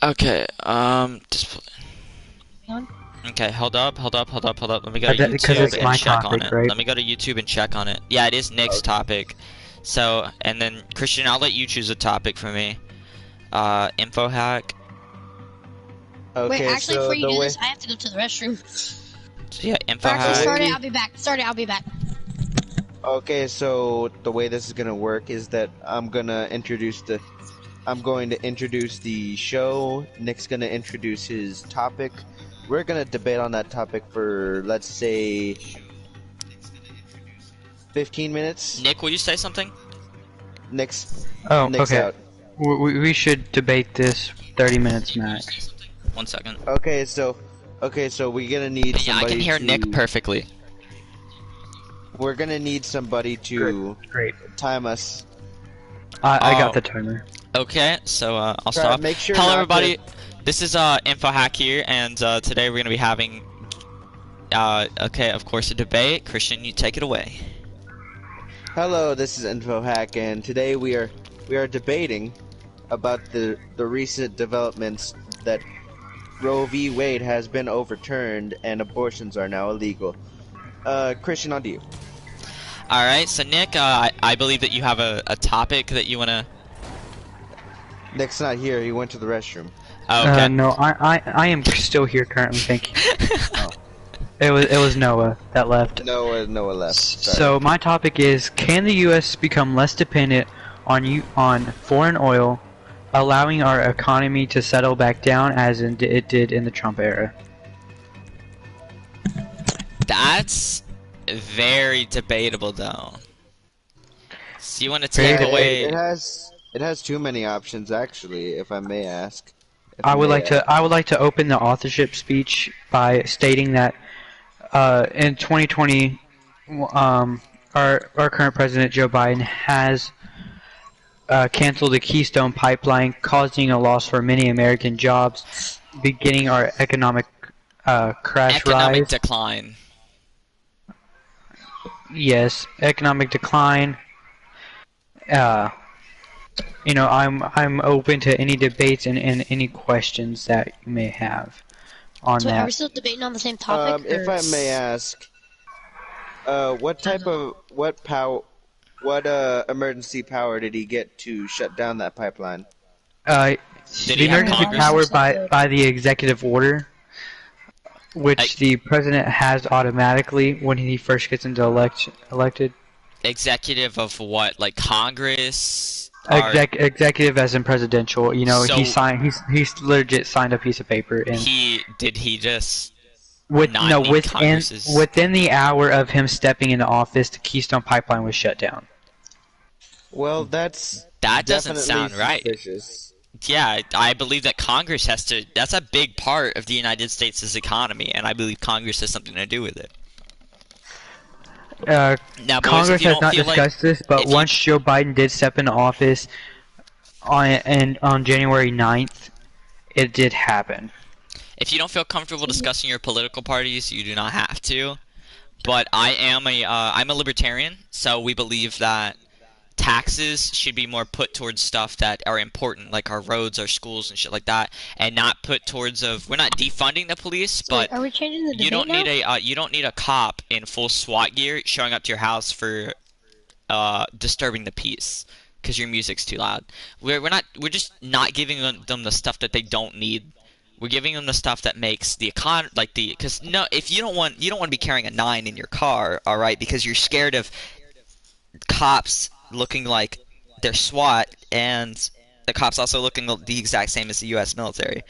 Okay, just On? okay. Hold up. Let me go to Because YouTube it's Okay. and my check on topic, it. right? Let me go to YouTube and check on it. Yeah, it is Nick's Okay. topic. So, and then Christian, I'll let you choose a topic for me. Info hack. Wait, Okay, actually, before so you do this, I have to go to the restroom. So yeah, info Or actually, the hack. start it. way I'll be back. Start it. I'll be back. so the way this is gonna work is that I'm going to introduce the show. Nick's gonna introduce his topic. We're gonna debate on that topic for, let's say, 15 minutes. Nick, will you say something? Nick's Oh, Nick's okay. out. We should debate this 30 minutes max. 1 second. Okay, so we're gonna need Yeah, I can somebody hear to. Nick perfectly. We're gonna need somebody to Great. time us. I Oh, got the timer. okay. So I'll Try stop. make sure Hello, not everybody. to. This is info hack here, and today we're gonna be having okay, of course, a debate. Christian, you take it away. Hello, this is Info Hack, and today we are debating about the recent developments that Roe v. Wade has been overturned and abortions are now illegal. Christian, on to you. All right. So Nick, I believe that you have a topic that you wanna. Nick's not here. He went to the restroom. Oh, okay. No, I am still here currently. Thank you. It was Noah that left. Noah left. Sorry. So my topic is: can the U.S. become less dependent on foreign oil, allowing our economy to settle back down as it did in the Trump era? That's very debatable, though. So you want to Very take debatable. away? It has too many options, actually, if I may ask. If I would may like to open the authorship speech by stating that in 2020, our current president Joe Biden has canceled the Keystone Pipeline, causing a loss for many American jobs, beginning our economic crash Economic rise. decline. Yes, economic decline. I'm open to any debates and any questions that you may have on So, are we that. still debating on the same topic? If or- I may ask, what emergency power did he get to shut down that pipeline? Did The he have emergency Congress? power by the executive order, which I- the president has automatically when he first gets into elected. Executive of what? Like Congress? Or Executive as in presidential. You know, So- he's legit signed a piece of paper and he just not no need Congress's? within the hour of him stepping into office, the Keystone Pipeline was shut down. Well, That doesn't definitely sound right. suspicious. Yeah, I believe that Congress has to. That's a big part of the United States' economy, and I believe Congress has something to do with it. Now, boys, if Congress you has don't not feel like discussed this, but if you- once Joe Biden did step into office on January 9th, it did happen. if you don't feel comfortable discussing your political parties, you do not have to. But I'm a libertarian, so we believe that taxes should be more put towards stuff that are important, like our roads, our schools, and shit like that, and not put towards we're not defunding the police, So, but are we changing the debate you don't now? need you don't need a cop in full SWAT gear showing up to your house for disturbing the peace because your music's too loud. We're just not giving them the stuff that they don't need. We're giving them the stuff that makes the because no, if you don't want to be carrying a 9 in your car, all right, because you're scared of cops looking like they're SWAT and the cops also looking the exact same as the U.S. military.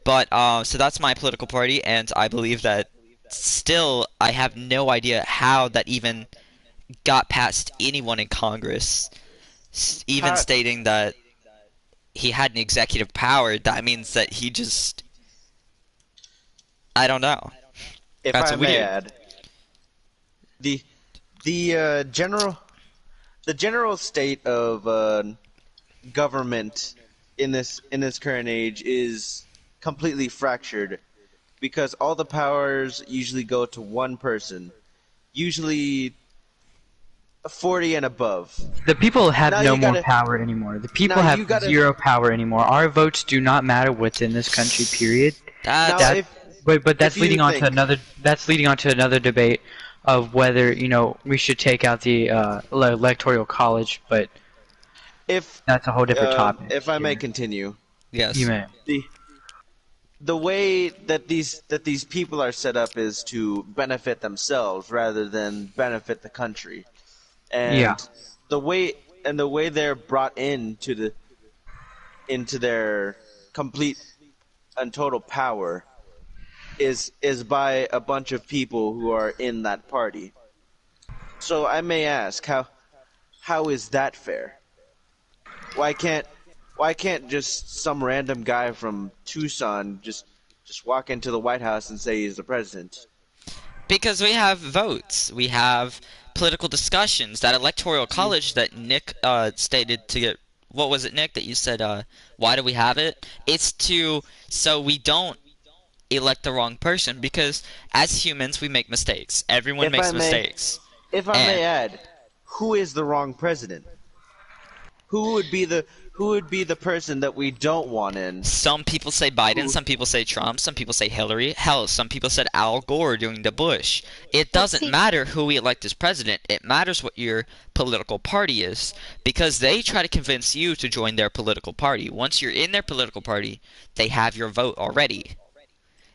But so that's my political party, and I believe that still I have no idea how that even got past anyone in Congress, even How- stating that he had an executive power. That means that he just, I don't know. If That's I may weird. add, the general state of government in this current age is completely fractured because all the powers usually go to one person. Usually, 40 and above. The people have Now no you more gotta- power anymore. The people now have you gotta- zero power anymore. Our votes do not matter within this country. Period. Now, That's But that's if you leading on think- to another. That's leading on to another debate of whether we should take out the electoral college. But if that's a whole different topic. if I may here. continue, yes. You may. the way that these people are set up is to benefit themselves rather than benefit the country, and Yeah. the way they're brought into their complete and total power is by a bunch of people who are in that party. So I may ask, how is that fair? Why can't just some random guy from Tucson just walk into the White House and say he's the president? Because we have votes, we have political discussions. That electoral college that Nick stated to get. What was it, Nick? That you said? Why do we have it? It's so we don't elect the wrong person. Because as humans, we make mistakes. Everyone makes mistakes. If I may add, who is the wrong president? Who would be the person that we don't want in? Some people say Biden, some people say Trump, some people say Hillary. Hell, some people said Al Gore during the Bush. It doesn't matter who we elect as president. It matters what your political party is. Because they try to convince you to join their political party. Once you're in their political party, they have your vote already.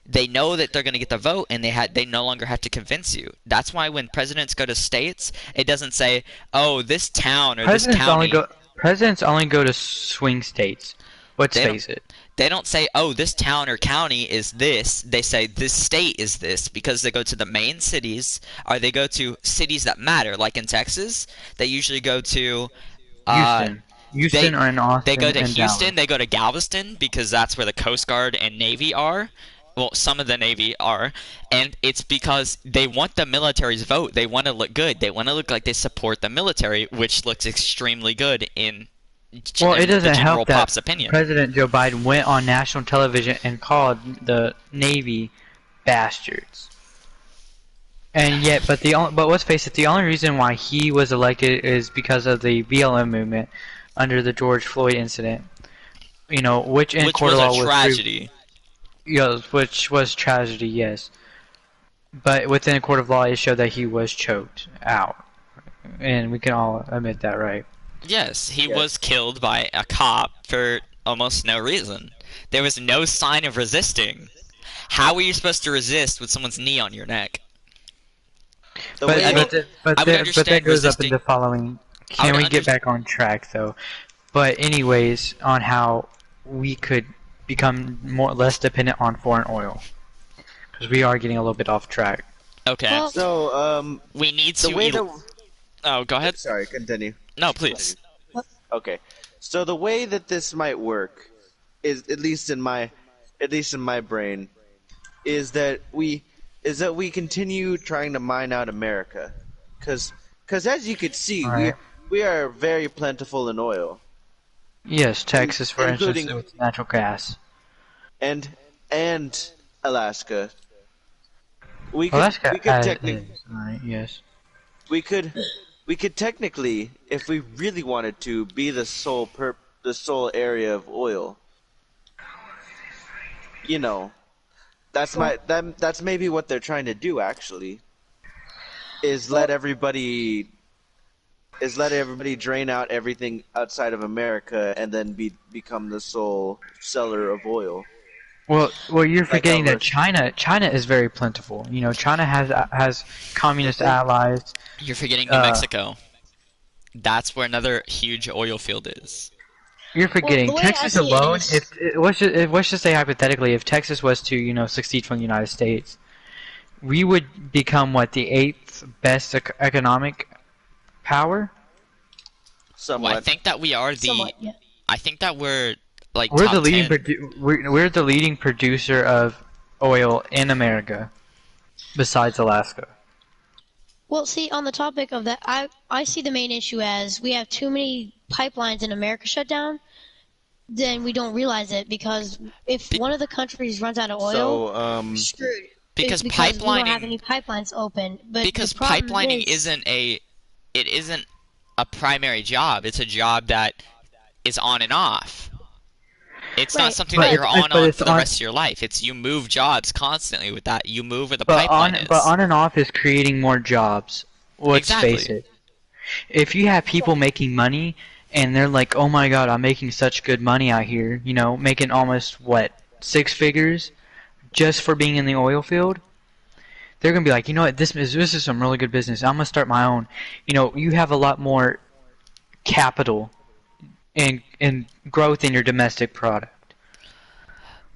They know that they're going to get the vote, and they no longer have to convince you. That's why when presidents go to states, it doesn't say, oh, this town or this county. Presidents only go to swing states. Let's face it. They don't say, oh, this town or county is this. They say, this state is this, because they go to the main cities, or they go to cities that matter. Like in Texas, they usually go to Houston or in Austin. They go to and Houston, Dallas. they go to Galveston, because that's where the Coast Guard and Navy are. Well, some of the Navy are, and it's because they want the military's vote. They want to look good. They want to look like they support the military, which looks extremely good in Well, it doesn't the general help that pop's opinion. President Joe Biden went on national television and called the Navy bastards. And yet, but let's face it, the only reason why he was elected is because of the BLM movement under the George Floyd incident. Which in court of law was a tragedy. Which was tragedy, yes. But within a court of law, it showed that he was choked out, and we can all admit that, right? Yes, he was killed by a cop for almost no reason. There was no sign of resisting. How are you supposed to resist with someone's knee on your neck? But that goes up in the following. Can we get back on track though? But anyways, on how we could become less dependent on foreign oil, because we are getting a little bit off track. Okay. Well, So we need the to. way Oh, go ahead. Sorry, continue. No, please. Okay. So the way that this might work is, at least in my brain, is that we continue trying to mine out America, because as you could see, Right. we are very plentiful in oil, Yes, Texas, for including- instance, with natural gas. and Alaska. Alaska we could has technically is, right? Yes. we could technically, if we really wanted to, be the sole area of oil. That's maybe what they're trying to do, actually. Is let everybody drain out everything outside of America and then become the sole seller of oil. Well, you're forgetting our that China is very plentiful. China has communist allies. You're forgetting New Mexico. That's where another huge oil field is. You're forgetting the way I Texas see it alone. is- Let's just say hypothetically, if Texas was to succeed from the United States, we would become the 8th best economic power. Somewhat. Well, I think that we are the. somewhat, yeah. I think that we're We're top the leading 10. we're the leading producer of oil in America, besides Alaska. Well, see, on the topic of that, I see the main issue as we have too many pipelines in America shut down. Then we don't realize it, because if one of the countries runs out of oil, So screwed. Because we don't have pipelining- any pipelines open. But Because the problem pipelining is, isn't a primary job. It's a job that is on and off. It's not Right, something But that but you're it's but on it's for the on rest of your life. It's you move jobs constantly with that. You move where the but pipeline is. on and off is creating more jobs. Let's face Exactly. it. If you have people making money and they're like, "Oh my God, I'm making such good money out here," making almost what, six figures just for being in the oil field, they're gonna be like, you know what, this is some really good business. I'm gonna start my own. You have a lot more capital and growth in your domestic product,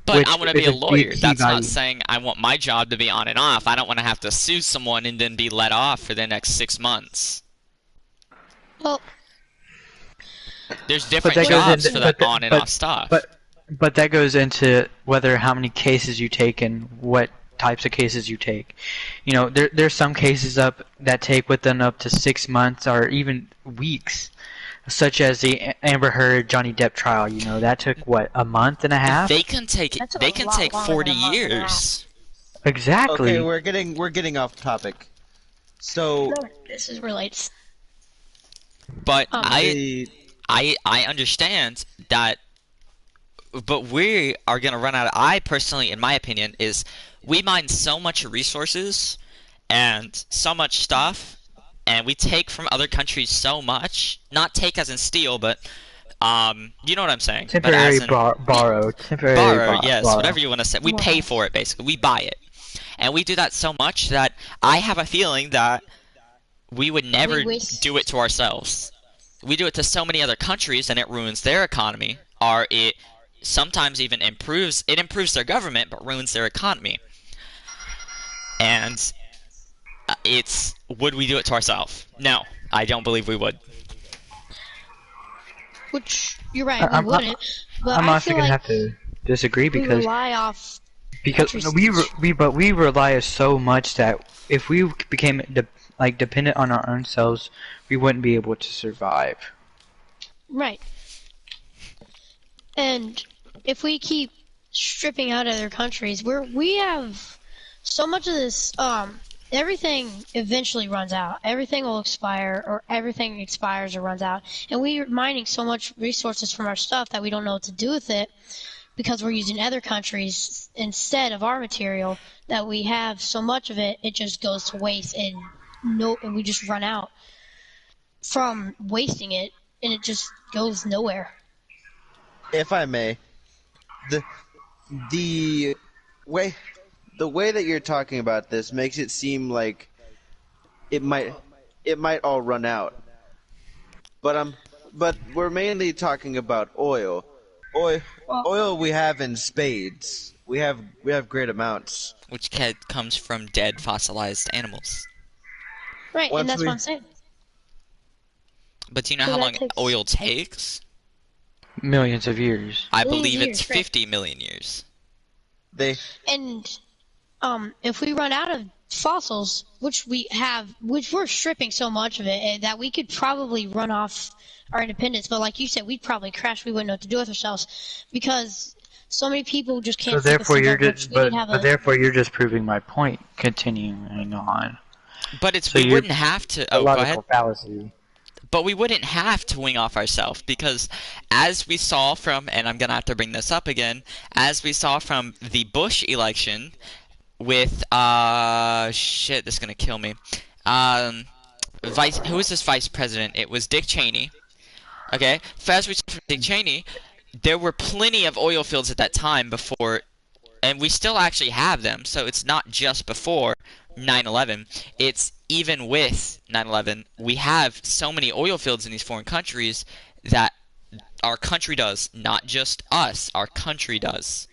But I which want to be is a a lawyer. key That's not value. saying I want my job to be on and off. I don't want to have to sue someone and then be let off for the next 6 months. well, There's But different that goes jobs into for that on and off but stuff. but that goes into whether how many cases you take and what types of cases you take. There's some cases up that take within up to 6 months or even weeks, such as the Amber Heard Johnny Depp trial. That took what, a month and a half? They can take that took they a can lot take longer than 40 a month and a half. years. Okay, Exactly. we're getting off topic. So No, this is relates. But Um, I understand that, but we are gonna run out. I personally, in my opinion, is we mine so much resources and so much stuff, and we take from other countries so much. Not take as in steal, but you know what I'm saying. But as Temporary in borrow. Temporary borrow, yes, borrow. whatever you want to say. We pay well, for it basically. We buy it, and we do that so much that I have a feeling that we would we never do it waste. to ourselves. We do it to so many other countries, and it ruins their economy, or it sometimes even improves their government, but ruins their economy. And it's would we do it to ourselves? No, I don't believe we would. Which you're right, I- we I'm I- wouldn't. But I'm I also feel gonna like have to disagree we because rely off because countries. we rely so much that if we became dependent on our own selves, we wouldn't be able to survive. Right. And if we keep stripping out other countries, we have so much of this. Everything eventually runs out. Everything will expire, or everything expires or runs out. And we're mining so much resources from our stuff that we don't know what to do with it because we're using other countries instead of our material. That we have so much of it, it just goes to waste, and we just run out from wasting it, and it just goes nowhere. if I may, the the way the way that you're talking about this makes it seem like it might it might all run out. But but we're mainly talking about oil. Oil Well, oil we have in spades. We have great amounts. Which comes from dead fossilized animals. right, and Once that's what we I'm saying. But do you know So how that long takes oil takes? Millions of years. I millions of believe it's years, right? 50 million years. they And if we run out of fossils, which we're stripping so much of it that we could probably run off our independence. But like you said, we'd probably crash. We wouldn't know what to do with ourselves because so many people just So can't think of therefore, things you're like which just we need to have but a therefore you're just proving my point. Continuing on. But it's So we you're wouldn't have to. a Oh, go ahead. logical fallacy. But we wouldn't have to wing off ourselves because, as we saw from, and I'm gonna have to bring this up again, as we saw from the Bush election with shit, this is gonna kill me. Who was this vice president? It was Dick Cheney. Okay, as we saw from Dick Cheney, there were plenty of oil fields at that time before, and we still actually have them. So it's not just before 9/11. It's even with 9/11. We have so many oil fields in these foreign countries that our country does, not just us, our country does.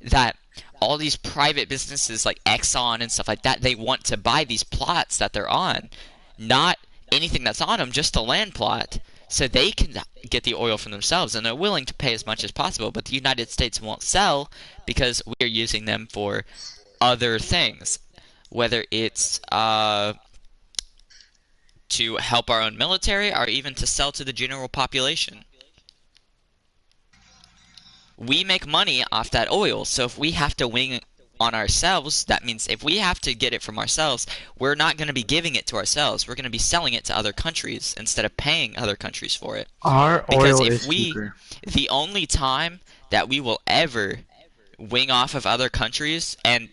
That all these private businesses like Exxon and stuff like that, they want to buy these plots that they're on. Not anything that's on them, just the land plot. So they can get the oil from themselves, and they're willing to pay as much as possible. But the United States won't sell because we are using them for other things, whether it's to help our own military or even to sell to the general population. We make money off that oil, so if we have to on ourselves, that means if we have to get it from ourselves, we're not going to be giving it to ourselves. We're going to be selling it to other countries instead of paying other countries for it. Our Because oil if is we, cheaper. the only time that we will ever wing off of other countries, and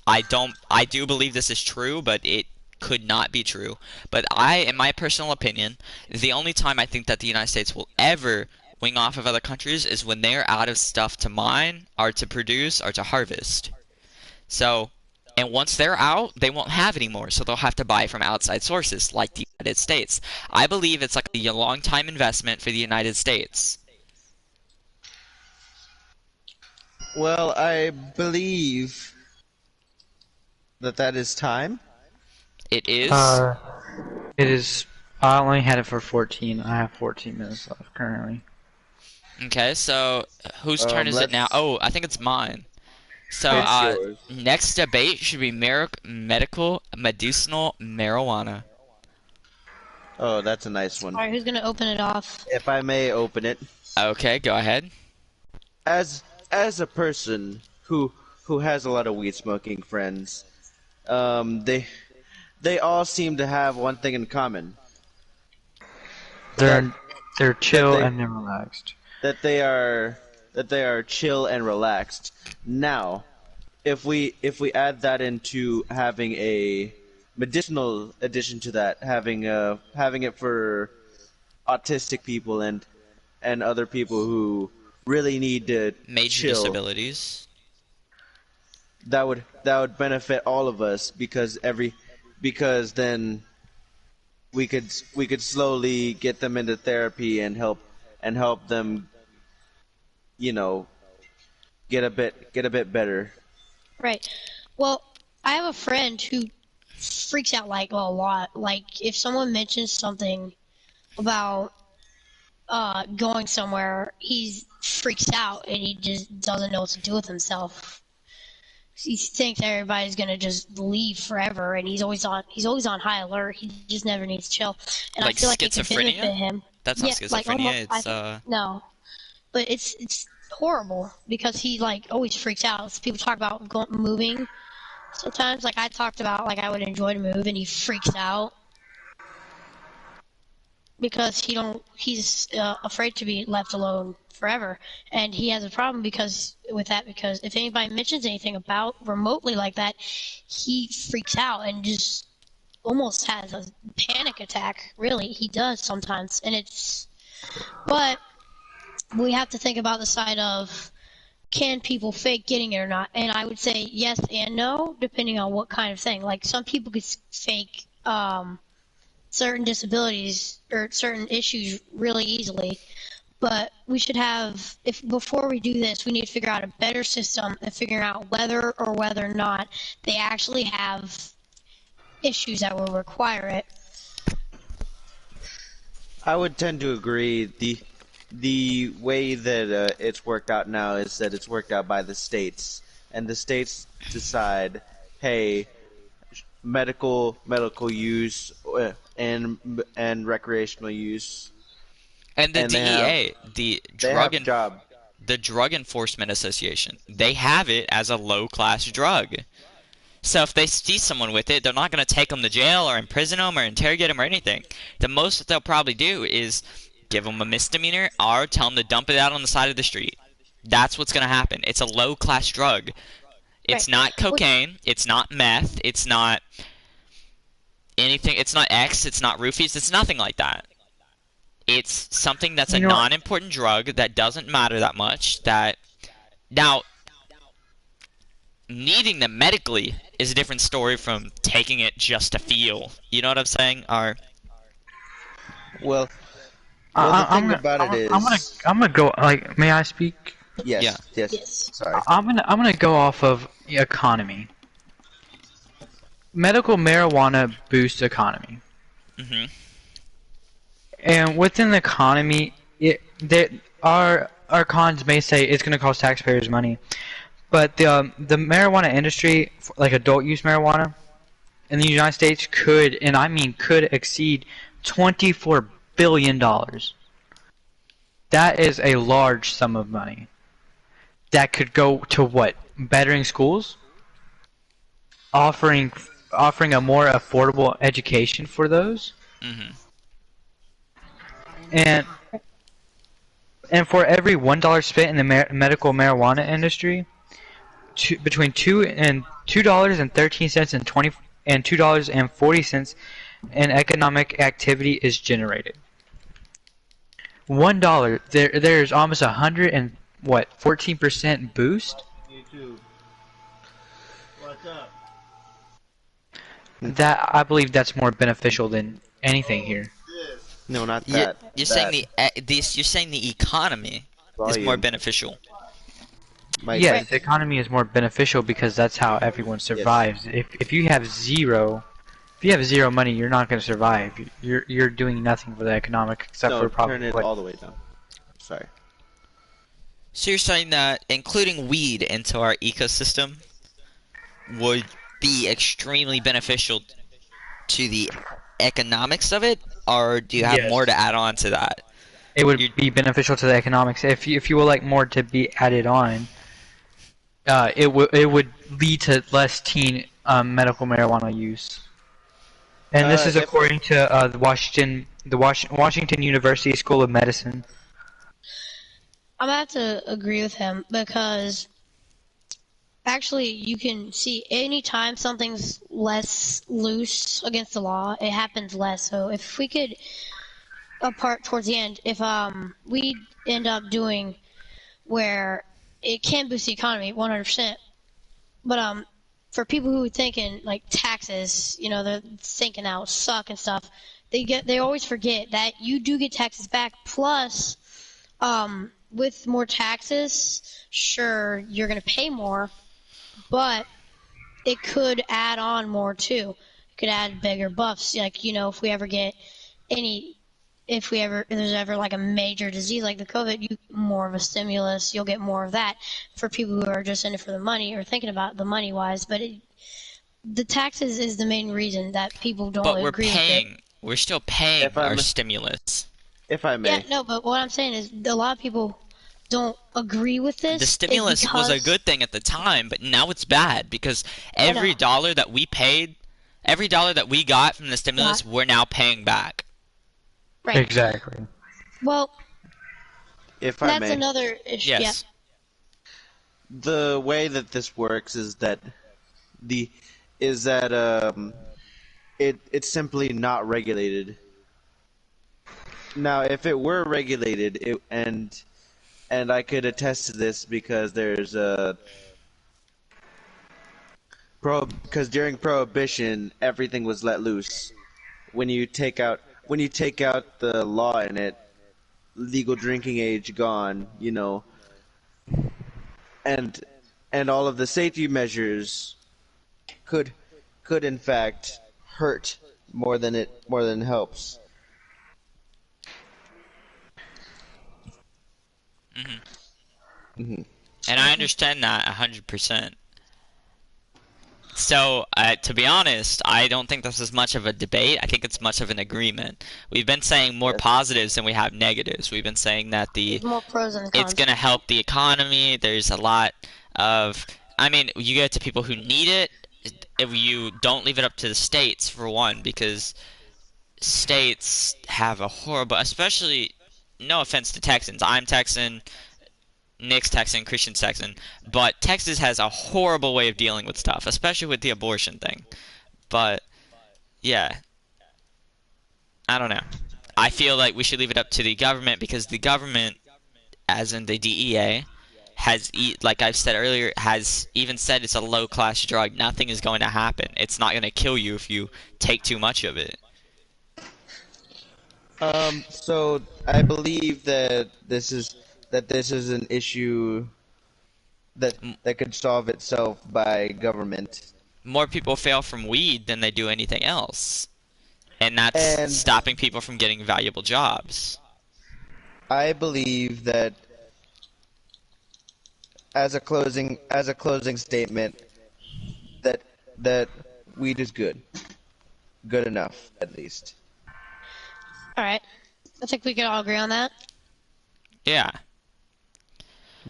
I do believe this is true, but it could not be true. But in my personal opinion, the only time I think that the United States will ever wing off of other countries is when they're out of stuff to mine, or to produce, or to harvest. So, and once they're out, they won't have any more, so they'll have to buy from outside sources, like the United States. I believe it's like a long time investment for the United States. Well, I believe that is time. It is. It is. I only had it for 14. I have 14 minutes left currently. Okay, so whose turn is it now? Oh, I think it's mine. So, It's yours. next debate should be medicinal marijuana. Oh, that's a nice one. Alright, who's gonna open it off? If I may open it, Okay, go ahead. as a person who has a lot of weed smoking friends, they all seem to have one thing in common. They're chill they- and they're relaxed. That they are chill and relaxed. Now, if we add that into having a medicinal addition to that, having it for autistic people and other people who really need to Major chill, disabilities. that would benefit all of us because then we could slowly get them into therapy and help them, get a bit better. Right. Well, I have a friend who freaks out like a lot. Like if someone mentions something about going somewhere, he freaks out and he just doesn't know what to do with himself. He thinks everybody's gonna just leave forever, and he's always on high alert. He just never needs to chill, and Like I feel like it could schizophrenia? benefit him. That's not Yeah, like schizophrenia, almost, no, but it's horrible because he like always freaks out. People talk about moving. Sometimes, like I talked about, like I would enjoy to move, and he freaks out because he's afraid to be left alone forever, and he has a problem because if anybody mentions anything about remotely like that, he freaks out and just almost has a panic attack. Really, he does sometimes, but we have to think about the side of, can people fake getting it or not? And I would say yes and no, depending on what kind of thing. Like some people could fake certain disabilities or certain issues really easily. But we should have, before we do this, we need to figure out a better system of figuring out whether or not they actually have issues that will require it. I would tend to agree. The way that it's worked out now is that it's worked out by the states, and the states decide, hey, medical use and recreational use. And the And DEA, they have a job. the Drug Enforcement Association, they have it as a low-class drug. So if they see someone with it, they're not going to take them to jail or imprison them or interrogate them or anything. The most that they'll probably do is give them a misdemeanor or tell them to dump it out on the side of the street. That's what's going to happen. It's a low-class drug. It's Right. not cocaine. It's not meth. It's not anything. It's not X. It's not roofies. It's nothing like that. It's something that's a non-important drug that doesn't matter that much. Now, needing them medically is a different story from taking it just to feel. You know what I'm saying? Well, the thing about it is, I'm gonna go. Like, may I speak? yes, Yeah. yes. Sorry. I'm gonna go off of the economy. Medical marijuana boosts economy, hmm and within the economy, our cons may say it's gonna cost taxpayers money, but the marijuana industry, like adult use marijuana, in the United States could, and I mean could, exceed $24 billion. That is a large sum of money. that could go to what? Bettering schools, offering a more affordable education for those, Hmm. and for every $1 spent in the medical marijuana industry, between $2.13 and $2.40 in economic activity is generated. $1, there's almost 14% boost. YouTube. What's up? That I believe that's more beneficial than anything here. This. No, not You, that. you're that saying the economy is more volume. beneficial. My Yes, the economy is more beneficial because that's how everyone survives. If you have zero money, you're not going to survive. You're doing nothing for the economic except no, for probably turn it all the way down. Sorry. So you're saying that including weed into our ecosystem would be extremely beneficial to the economics of it, or do you have Yes. more to add on to that? It would be beneficial to the economics. If you would like more to be added on, it would lead to less teen medical marijuana use. And this is according to the Washington University School of Medicine. I'm gonna have to agree with him because actually you can see anytime something's less loose against the law, it happens less. So if we could, apart towards the end, if we end up doing where it can boost the economy 100%, but for people who are thinking like taxes, you know, they're thinking that will suck and stuff. They always forget that you do get taxes back. Plus, with more taxes, sure you're gonna pay more, but it could add on more too. It could add bigger buffs. Like, you know, if we ever get any, if there's ever like a major disease like the COVID, you more of a stimulus. You'll get more of that for people who are just in it for the money or thinking about the money wise. But the taxes is the main reason that people don't But agree with it. we're still paying If I'm- our stimulus. If I may. Yeah, no, but what I'm saying is a lot of people don't agree with this. The is stimulus was a because- good thing at the time, but now it's bad because every dollar that we paid, every dollar that we got from the stimulus, we're now paying back. Right. Exactly. Well, If I that's may. another issue. Yes. The way that this works is that it's simply not regulated. Now, if it were regulated, and I could attest to this because there's because during Prohibition everything was let loose. When you take out the law in it, legal drinking age gone, you know, and all of the safety measures could in fact hurt more than it helps. And I understand that 100%. So, to be honest, I don't think this is much of a debate. I think it's much of an agreement. We've been saying more positives than we have negatives. We've been saying that There's more pros than cons. it's going to help the economy. There's a lot of, I mean, you get to people who need it. If you don't leave it up to the states, for one, because states have a horrible, especially, no offense to Texans. I'm Texan. Nick's Texan, Christian's Texan, but Texas has a horrible way of dealing with stuff, especially with the abortion thing. But, yeah. I don't know. I feel like we should leave it up to the government because the government, as in the DEA, like I've said earlier, has even said it's a low-class drug. Nothing is going to happen. It's not going to kill you if you take too much of it. So I believe that this is an issue that could solve itself by government. More people fail from weed than they do anything else. And that's stopping people from getting valuable jobs. I believe that as a closing statement that weed is good. Good enough, at least. All right. I think we can all agree on that. Yeah.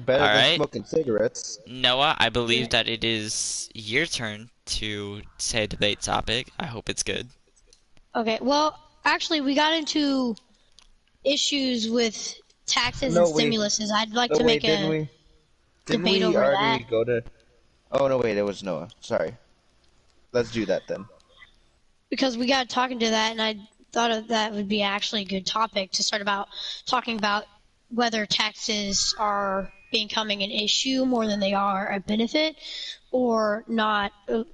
Better All than right, smoking cigarettes. Noah, I believe that it is your turn to say a debate topic. I hope it's good. Okay, well, actually, we got into issues with taxes and No, wait. stimuluses. I'd like No, to make wait, didn't a we? Didn't debate we over already that go to... Oh, no, wait, it was Noah. Sorry. Let's do that then. because we got talking to that, and I thought that would be actually a good topic to start about talking about whether taxes are becoming an issue more than they are a benefit, or not,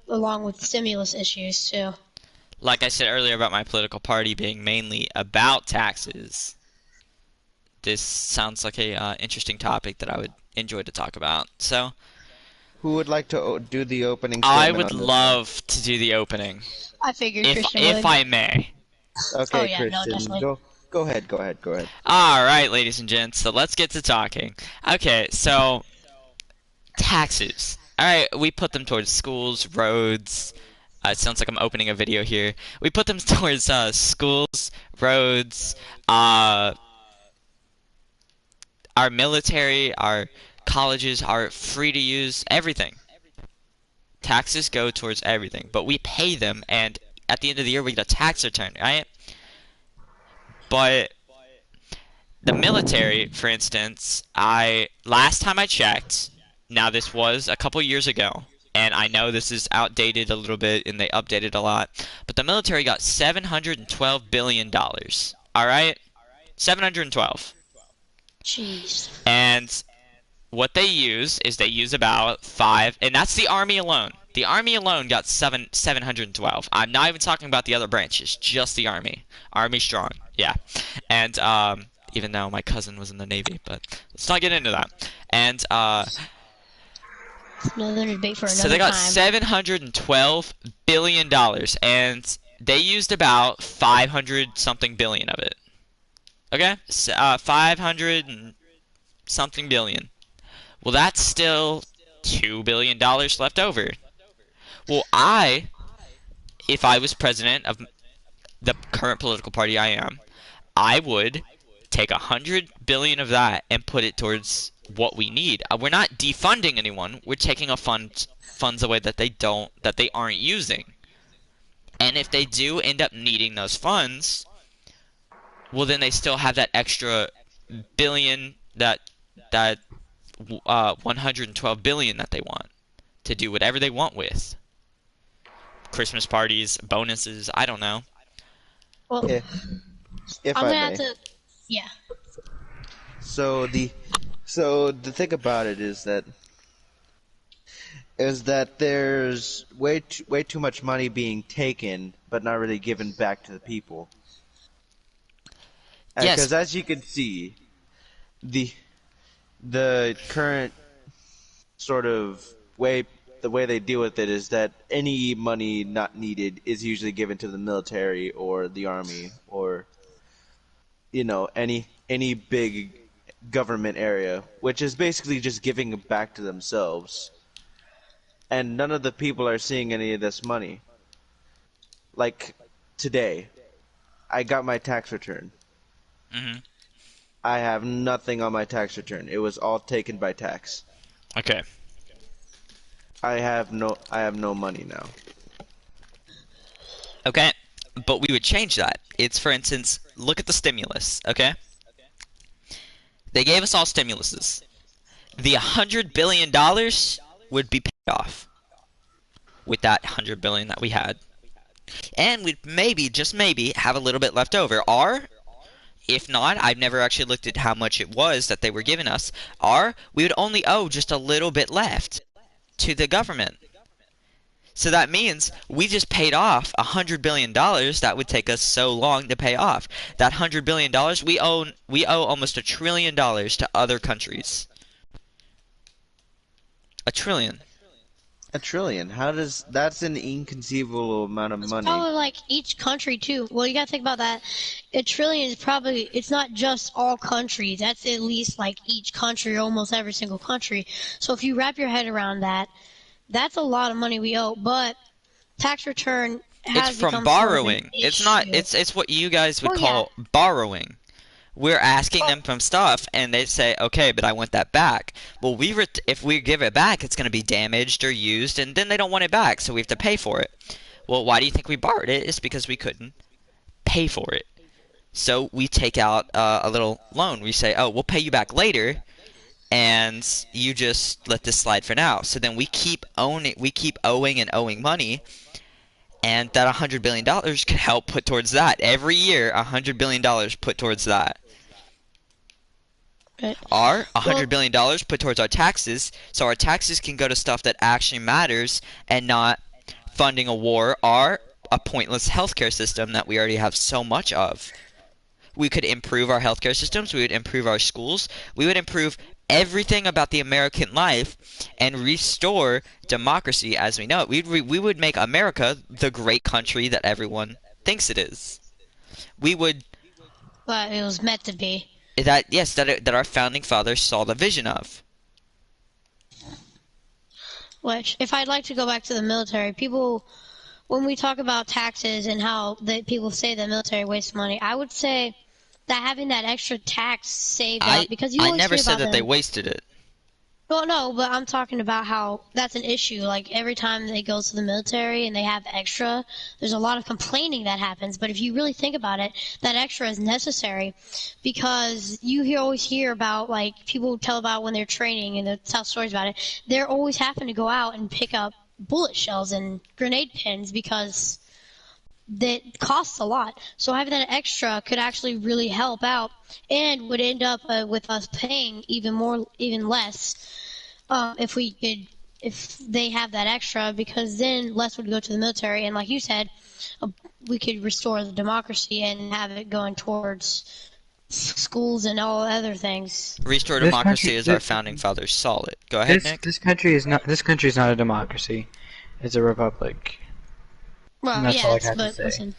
along with stimulus issues too. Like I said earlier about my political party being mainly about taxes, this sounds like a interesting topic that I would enjoy to talk about. So Who would like to do the opening I statement would on this one? love to do the opening, I figured if Christian if would. I may. Oh Okay, yeah, no, Christian, definitely. go ahead, go ahead, go ahead. All right, ladies and gents. So let's get to talking. Okay, so taxes. All right, we put them towards schools, roads. It sounds like I'm opening a video here. We put them towards schools, roads, our military, our colleges are free to use everything. Taxes go towards everything, but we pay them, and at the end of the year we get a tax return, right? But the military, for instance, I last time I checked, now this was a couple years ago, and I know this is outdated a little bit and they updated a lot, but the military got $712 billion. All right? 712. Jeez. And what they use is they use about five, and that's the Army alone. The Army alone got 712. I'm not even talking about the other branches, just the Army. Army strong, yeah. And even though my cousin was in the Navy, but let's not get into that. And Another debate for so another they got time. $712 billion, and they used about 500 something billion of it. Okay, 500 and something billion. Well, that's still $2 billion left over. Well, if I was president of the current political party I am, I would take 100 billion of that and put it towards what we need. We're not defunding anyone. We're taking funds away that they aren't using. And if they do end up needing those funds, well, then they still have that extra billion, that 112 billion that they want to do whatever they want with. Christmas parties, bonuses, I don't know. Well, If I'm I gonna may. have to. Yeah. So the thing about it is that there's way too much money being taken, but not really given back to the people. Yes. Because as you can see, the current sort of the way they deal with it is that any money not needed is usually given to the military or the army or any big government area, which is basically just giving it back to themselves. And none of the people are seeing any of this money. Like today, I got my tax return. Mm-hmm. I have nothing on my tax return. It was all taken by tax. Okay. I have no money now. Okay. But we would change that. It's, for instance, look at the stimulus, okay? They gave us all stimuluses. The $100 billion would be paid off with that $100 billion that we had. And we'd maybe, just maybe, have a little bit left over. Or, if not, I've never actually looked at how much it was that they were giving us, or we would only owe just a little bit left to the government. So that means we just paid off $100 billion that would take us so long to pay off. That $100 billion, we owe almost $1 trillion to other countries. $1 trillion. $1 trillion? That's an inconceivable amount of money. Probably like each country too. Well, you gotta think about that. $1 trillion is probably, it's not just all countries. That's at least like each country, or almost every single country. So if you wrap your head around that, that's a lot of money we owe. But tax return has It's from become borrowing. Sort of an It's not. issue. It's what you guys would Oh, call borrowing. we're asking them for stuff, and they say, okay, but I want that back. Well, if we give it back, it's going to be damaged or used, and then they don't want it back, so we have to pay for it. Well, why do you think we borrowed it? It's because we couldn't pay for it. So we take out a little loan. We say, oh, we'll pay you back later, and you just let this slide for now. So then we keep owing and owing money, and that $100 billion could help put towards that. Every year, $100 billion put towards that. Right. Or $100 billion put towards our taxes, so our taxes can go to stuff that actually matters and not funding a war or a pointless healthcare system that we already have so much of. We could improve our healthcare systems, we would improve our schools, we would improve everything about the American life and restore democracy as we know it. We would make America the great country that everyone thinks it is. We would... But it was meant to be. That our founding fathers saw the vision of. Which, if I'd like to go back to the military, people, when we talk about taxes and how people say the military wastes money, I would say that having that extra tax saved up, because you I always never hear said about that them. they wasted it. Well, no, but I'm talking about how that's an issue. Like, every time they go to the military and they have extra, there's a lot of complaining that happens. But if you really think about it, that extra is necessary, because always hear about, like, people tell about when they're training and they tell stories about it. They're always having to go out and pick up bullet shells and grenade pins because that costs a lot. So having that extra could actually really help out, and would end up with us paying even less if they have that extra, because then less would go to the military, and like you said, we could restore the democracy and have it going towards schools and all other things. Restore democracy as our founding fathers saw it. Go ahead, Nick. This country is not a democracy. It's a republic. Well, that's all I yes, have to but say. listen.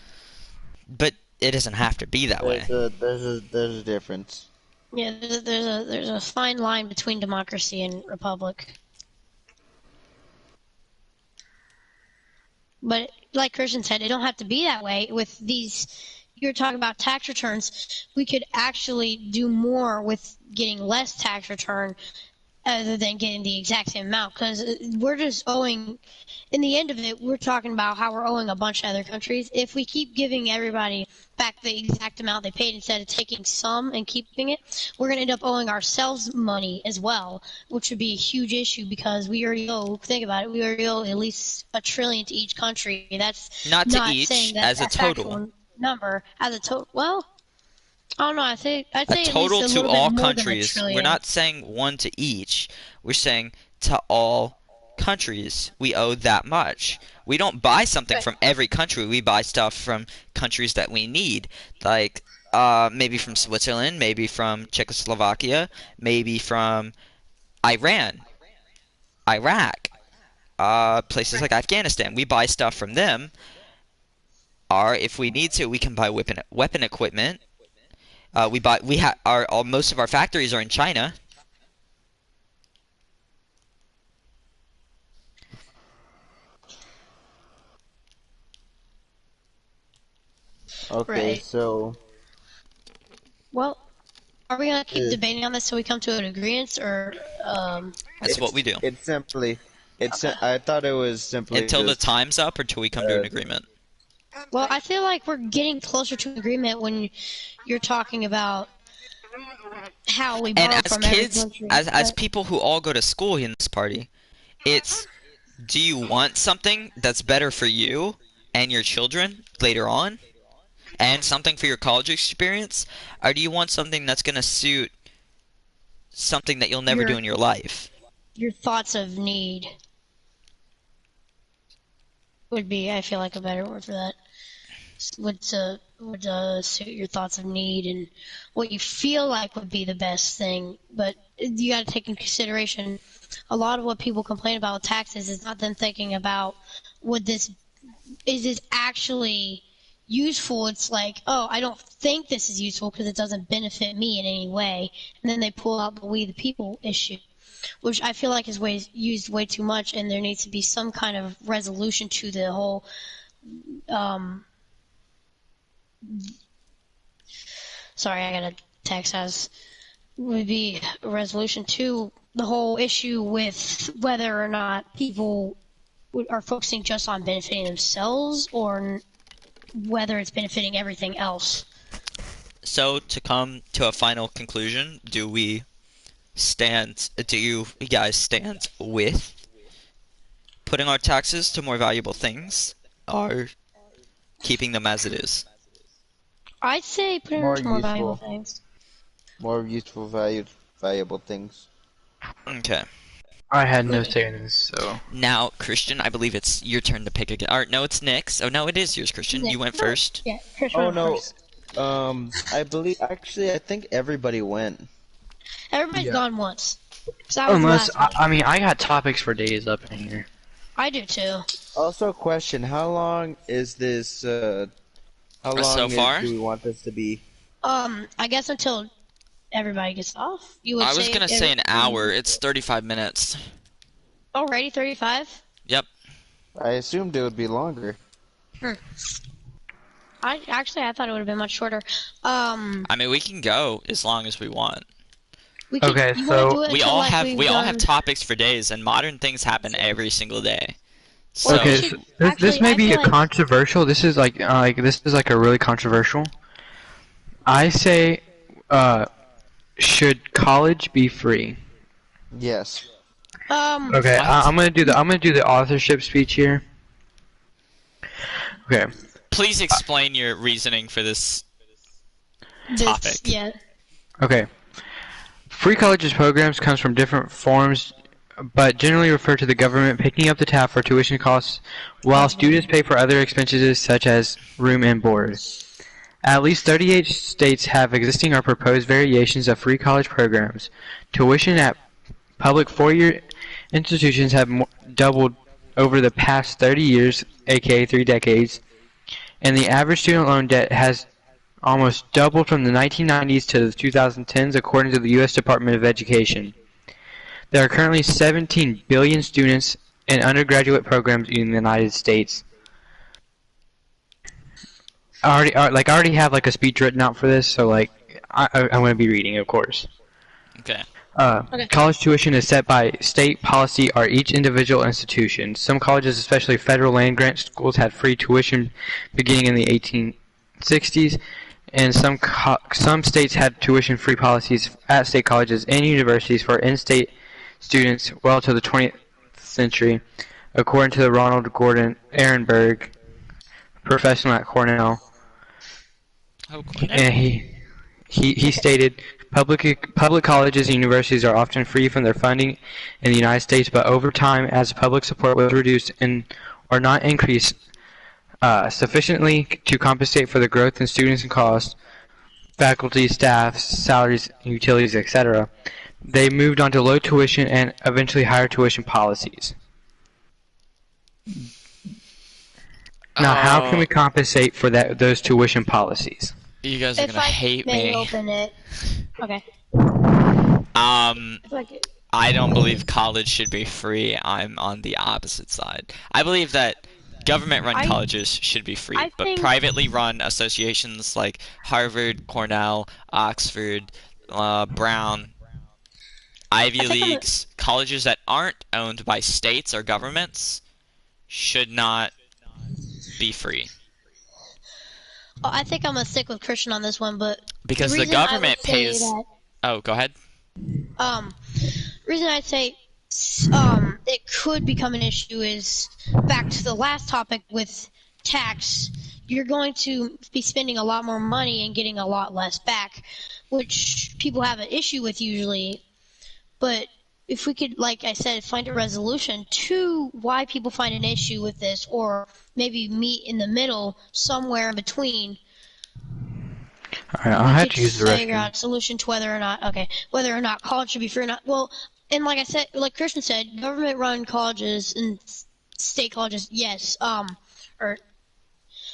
But it doesn't have to be that way. There's a difference. Yeah, there's a fine line between democracy and republic. But like Christian said, it don't have to be that way. With these, you're talking about tax returns. We could actually do more with getting less tax return other than getting the exact same amount, because we're just owing. In the end of it, we're talking about how we're owing a bunch of other countries. If we keep giving everybody back the exact amount they paid instead of taking some and keeping it, we're going to end up owing ourselves money as well, which would be a huge issue, because we already owe, think about it, we already owe at least $1 trillion to each country. That's not to each, saying that as a total number. As a total. Well, I don't know. I'd say a at least total a to little all bit more than $1 countries. trillion. We're not saying one to each. We're saying to all countries we owe that much. We don't buy something from every country. We buy stuff from countries that we need, like maybe from Switzerland, maybe from Czechoslovakia, maybe from Iran, Iraq, places like Afghanistan. We buy stuff from them. Or if we need to, we can buy weapon equipment. Most of our factories are in China. Okay, Right. so Well, are we gonna keep debating on this till we come to an agreement, or That's what we do. it's simply I thought it was simply Until the just, time's up or till we come to an agreement. Well, I feel like we're getting closer to an agreement when you're talking about how we borrow And as from every kids, country. as But- people who all go to school in this party, it's, do you want something that's better for you and your children later on, and something for your college experience, or do you want something that's going to suit something that you'll never do in your life? your thoughts of need would be, I feel like, a better word for that. Would suit your thoughts of need and what you feel like would be the best thing. But you got to take in consideration a lot of what people complain about with taxes is not them thinking about is this actually useful. It's like, oh, I don't think this is useful because it doesn't benefit me in any way, and then they pull out the we the people issue, which I feel like is used way too much, and there needs to be some kind of resolution to the whole sorry, I gotta tax has would be a resolution to the whole issue with whether or not people are focusing just on benefiting themselves or whether it's benefiting everything else. So to come to a final conclusion, do you guys stand with putting our taxes to more valuable things or keeping them as it is? I'd say put it More into more valuable useful. things. More useful, valuable things. Okay. I had no say in this, so. Now, Christian, I believe it's your turn to pick again. Or, no, it's Nick's. Oh, no, it is yours, Christian. You went first. Yeah, Chris Oh went no. first. I think everybody went. Everybody's gone once. 'Cause I was the Unless, last one. I mean, I got topics for days up in here. I do too. Also, question: how long is this? How long So far? do we want this to be? I guess until everybody gets off. You would I was say gonna say an hour. It's 35 minutes. Already 35? Yep. I assumed it would be longer. I thought it would have been much shorter. I mean, we can go as long as we want. We could, Okay, you so wanna do it We until, all like, have we've we all have done- topics for days, and modern things happen every single day. So, Well, Okay, we so should- this actually, may I be feel a like- controversial. This is like a really controversial. I say, should college be free? Yes. Okay, What? I'm gonna do the authorship speech here. Okay, please explain your reasoning for this. this- topic. Yeah. okay. Free colleges programs comes from different forms, but generally refer to the government picking up the tab for tuition costs, while students pay for other expenses such as room and board. At least 38 states have existing or proposed variations of free college programs. Tuition at public four-year institutions have doubled over the past 30 years, aka 3 decades, and the average student loan debt has almost doubled from the 1990s to the 2010s, according to the U.S. Department of Education. There are currently 17 billion students in undergraduate programs in the United States. I already have like a speech written out for this, so like I'm going to be reading, of course. Okay. Okay. College tuition is set by state policy or each individual institution. Some colleges, especially federal land-grant schools, had free tuition beginning in the 1860s, and some states had tuition-free policies at state colleges and universities for in-state students well to the 20th century, according to Ronald Gordon Ehrenberg, professional at Cornell. Oh, cool. And he stated, public colleges and universities are often free from their funding in the United States, but over time, as public support was reduced or not increased sufficiently to compensate for the growth in students and costs, faculty, staff, salaries, utilities, etc., they moved on to low tuition and eventually higher tuition policies. Now, how can we compensate for those tuition policies? You guys are If gonna I hate may me. open it. Okay. If I could- I don't believe college should be free. I'm on the opposite side. I believe that government-run I- colleges should be free, I but think- privately run associations like Harvard, Cornell, Oxford, Brown, Ivy I think I'm a- Leagues, colleges that aren't owned by states or governments should not be free. I think I'm gonna stick with Christian on this one, but Because the reason I would government say pays... that- Oh, go ahead. reason I'd say it could become an issue is back to the last topic with tax. You're going to be spending a lot more money and getting a lot less back, which people have an issue with usually. But if we could, like I said, find a resolution to why people find an issue with this, or maybe meet in the middle somewhere in between. Alright, I'll have to use the Figure restroom. out a solution to whether or not college should be free or not. Well, and like I said, like Christian said, government-run colleges and state colleges, yes,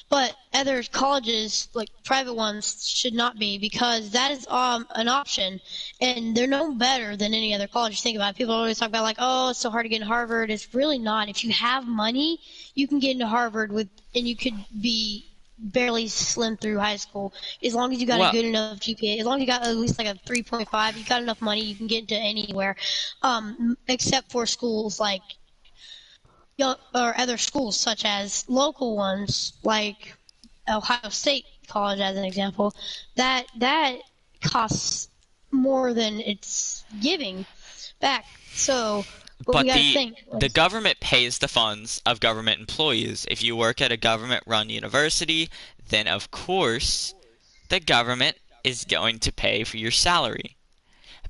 but other colleges, like private ones, should not be, because that is an option, and they're no better than any other college. Think about it. People always talk about like, oh, it's so hard to get into Harvard. It's really not. If you have money, you can get into Harvard and you could be barely slim through high school. As long as you got a Well, good enough GPA, as long as you got at least like a 3.5, you got enough money, you can get into anywhere. Except for schools like or other schools such as local ones like Ohio State College as an example, that costs more than it's giving back. So what we but got to think the was, government pays the funds of government employees. If you work at a government-run university, then of course the government is going to pay for your salary.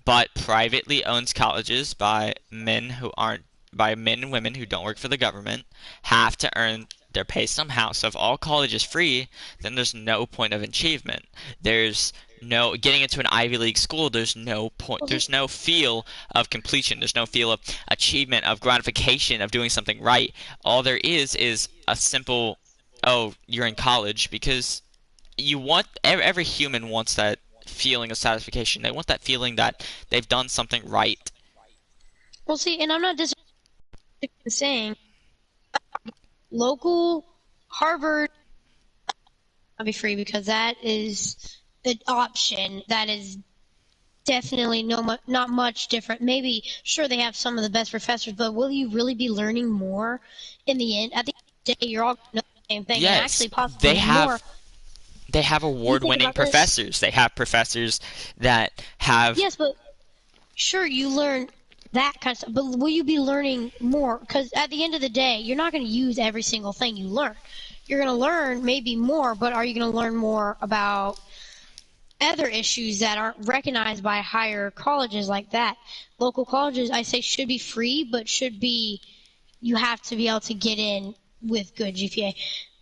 But privately owned colleges by men and women who don't work for the government have to earn their pay somehow. So if all college is free, then there's no point of achievement. There's no getting into an Ivy League school. There's no point. There's no feel of completion. There's no feel of achievement, of gratification, of doing something right. All there is a simple, oh, you're in college, because you want every human wants that feeling of satisfaction. They want that feeling that they've done something right. well, see, and I'm not just saying local Harvard will be free because that is an option that is definitely not much different. Maybe, sure, they have some of the best professors, but will you really be learning more in the end? At the end of the day, you're all going to know the same thing, and Yes, actually possibly more. they have You think award-winning about this? professors. They have professors that have Yes, but sure, you learn that kind of stuff, but will you be learning more? Because at the end of the day, you're not going to use every single thing you learn. You're going to learn maybe more, but are you going to learn more about other issues that aren't recognized by higher colleges like that? Local colleges, I say, should be free, but you have to be able to get in with good GPA.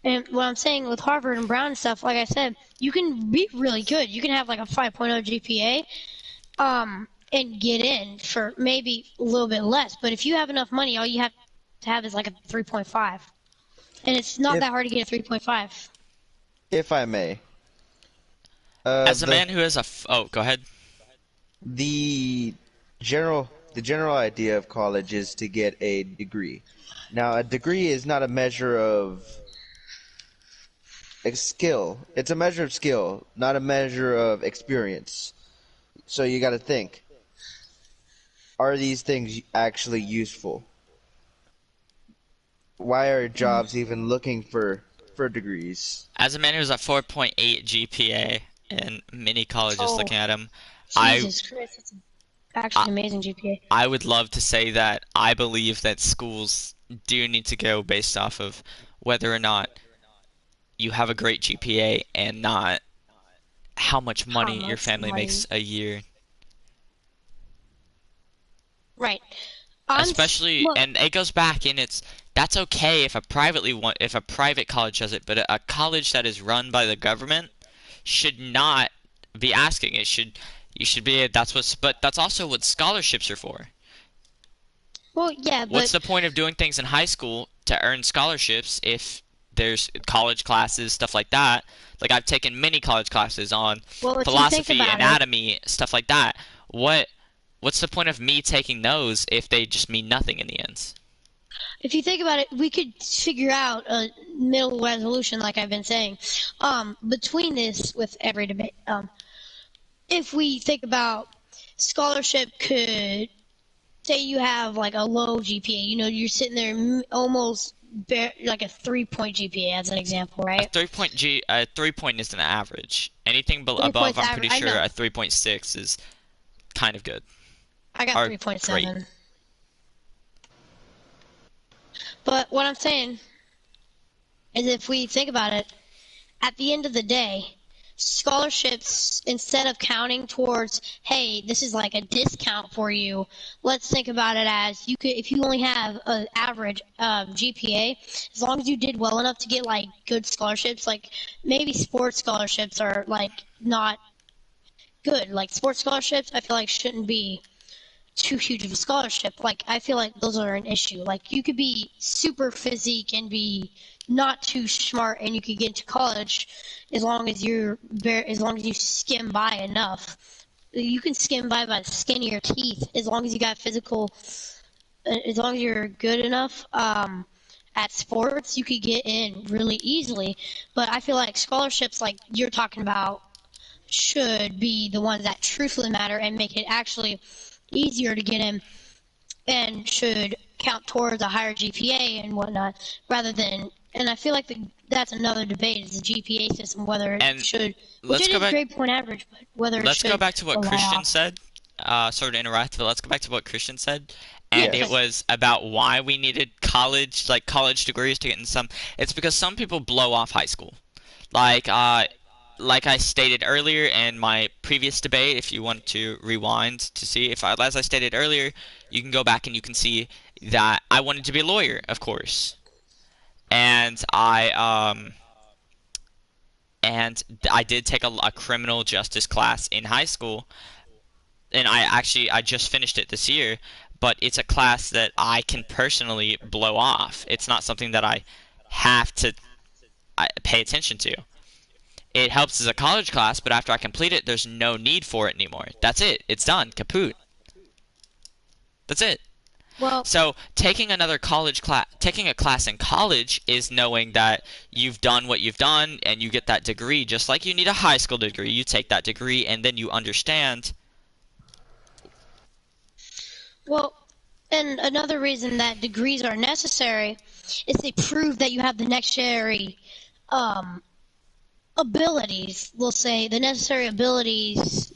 And what I'm saying with Harvard and Brown and stuff, like I said, you can be really good. You can have like a 5.0 GPA, and get in for maybe a little bit less. But if you have enough money, all you have to have is like a 3.5. And it's not If that hard to get a 3.5. if I may, as a the man who has oh, go ahead. the general idea of college is to get a degree. Now, a degree is not a measure of skill. It's a measure of skill, not a measure of experience. So you got to think, are these things actually useful? Why are jobs even looking for degrees? As a man who's at 4.8 GPA and many colleges Oh, looking at him, I Jesus Christ, that's actually amazing GPA. I would love to say that I believe that schools do need to go based off of whether or not you have a great GPA and not how much How money your much family money? makes a year. Right. I'm Especially, look, and it goes back, and that's okay if if a private college does it, but a college that is run by the government should not be asking. You should be, but that's also what scholarships are for. well, yeah, What's but the point of doing things in high school to earn scholarships if there's college classes, stuff like that? Like, I've taken many college classes on well, if you think philosophy, about it, anatomy, stuff like that. What's the point of me taking those if they just mean nothing in the end? we could figure out a middle resolution, like I've been saying, between this with every debate. If we think about scholarship, could say you have like a low GPA, you're sitting there almost like a 3-point GPA as an example, right? A 3 point is an average. Anything 3 above, points I'm average. pretty I sure know. a 3.6 is kind of good. I got Or 3.7. great. But what I'm saying is, if we think about it, at the end of the day, scholarships, instead of counting towards, hey, this is like a discount for you, let's think about it as if you only have an average GPA, as long as you did well enough to get like good scholarships, like maybe sports scholarships are like not good. Like sports scholarships, I feel like shouldn't be too huge of a scholarship. Like, I feel like those are an issue. Like, you could be super physique and be not too smart, and you could get into college as long as you skim by enough. You can skim by the skin of your teeth as long as you got physical, as long as you're good enough. at sports, you could get in really easily. But I feel like scholarships like you're talking about should be the ones that truthfully matter and make it actually easier to get in, and should count towards a higher GPA and whatnot, rather than. And I feel like that's another debate, is the GPA system, whether it And should, which let's it go is back. grade point average, but whether it Let's should go back to what rely Christian off. said. Sorry to interrupt, but let's go back to what Christian said. And Yes. it was about why we needed college degrees to get in some. It's because some people blow off high school. Like I stated earlier in my previous debate, if you want to rewind to see as I stated earlier, you can go back and you can see that I wanted to be a lawyer, of course. And I did take a criminal justice class in high school, and I just finished it this year, but it's a class that I can personally blow off. It's not something that I have to pay attention to. It helps as a college class, but after I complete it, there's no need for it anymore. That's it. It's done. Kaput. That's it. Well, So taking a class in college is knowing that you've done what you've done and you get that degree. Just like you need a high school degree, you take that degree and then you understand. well, and another reason that degrees are necessary is they prove that you have the necessary abilities. We'll say the necessary abilities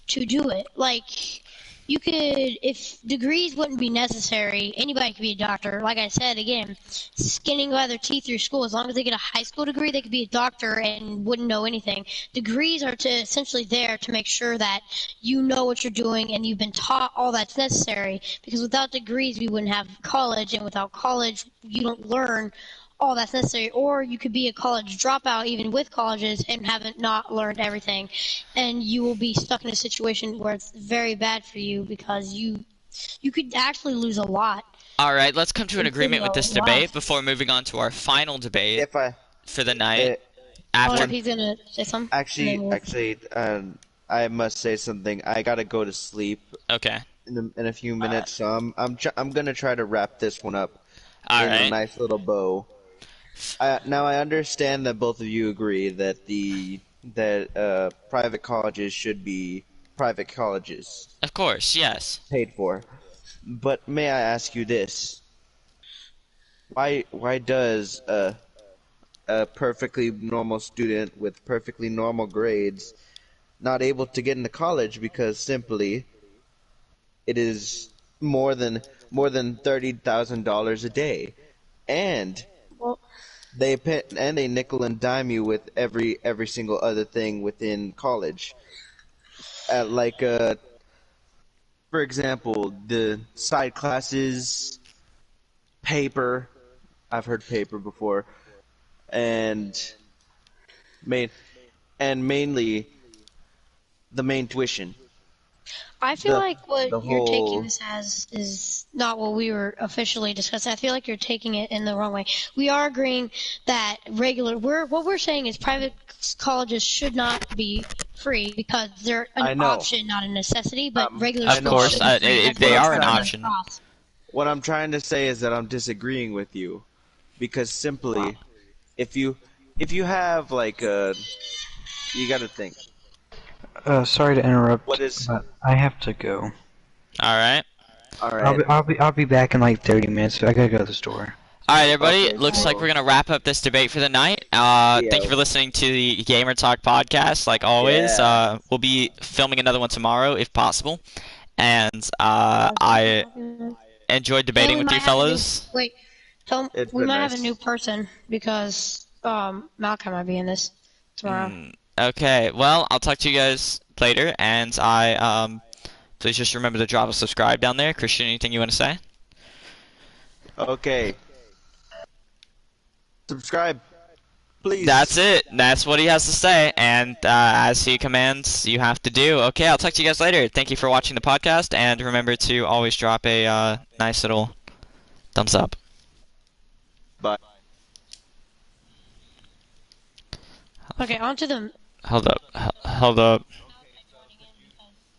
to do it. Like, you could, if degrees wouldn't be necessary, anybody could be a doctor. Like I said, again, skinning by their teeth through school. As long as they get a high school degree, they could be a doctor and wouldn't know anything. Degrees are essentially there to make sure that you know what you're doing and you've been taught all that's necessary. Because without degrees, we wouldn't have college, and without college, you don't learn all that's necessary. Or you could be a college dropout even with colleges and haven't not learned everything, and you will be stuck in a situation where it's very bad for you, because you could actually lose a lot. All right, let's come to an agreement with this Wow. debate before moving on to our final debate If I for the night. Hold After up, he's gonna say something. actually, I must say something. I gotta go to sleep Okay. in a few minutes, so I'm gonna try to wrap this one up All in a right. nice little bow. Now I understand that both of you agree that private colleges should be private colleges, Of course, yes. paid for. But may I ask you this? Why does a perfectly normal student with perfectly normal grades not able to get into college because simply it is more than $30,000 a day, and Well, they nickel and dime you with every single other thing within college. For example, the side classes, paper. I've heard paper before, and mainly the main tuition. I feel The- like what the you're whole- taking this as is not what we were officially discussing. I feel like you're taking it in the wrong way. We are agreeing that what we're saying is private colleges should not be free because they're I an know. option, not a necessity. But regular I Of know. schools course, should be free. That's they what I'm are an trying to option. cross. What I'm trying to say is that I'm disagreeing with you, because simply, if you have you got to think. Sorry to interrupt, What is- but I have to go. All right. All right. I'll be back in like 30 minutes. I gotta go to the store. All right, everybody. Okay, Looks so- like we're gonna wrap up this debate for the night. Thank you for listening to the Gamer Talk podcast. Like always, Yeah. we'll be filming another one tomorrow if possible. And I enjoyed debating And we with you might have a new- fellas. Wait, It's we been might have nice. a new person because Malcolm might be in this tomorrow. Okay. Well, I'll talk to you guys later. And please just remember to drop a subscribe down there. Christian, anything you want to say? Okay. Subscribe, please. That's it. That's what he has to say. And as he commands, you have to do. Okay, I'll talk to you guys later. Thank you for watching the podcast. And remember to always drop a nice little thumbs up. Bye. Okay, on to the. Hold up. Hold up.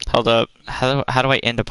Hold up. How do I end a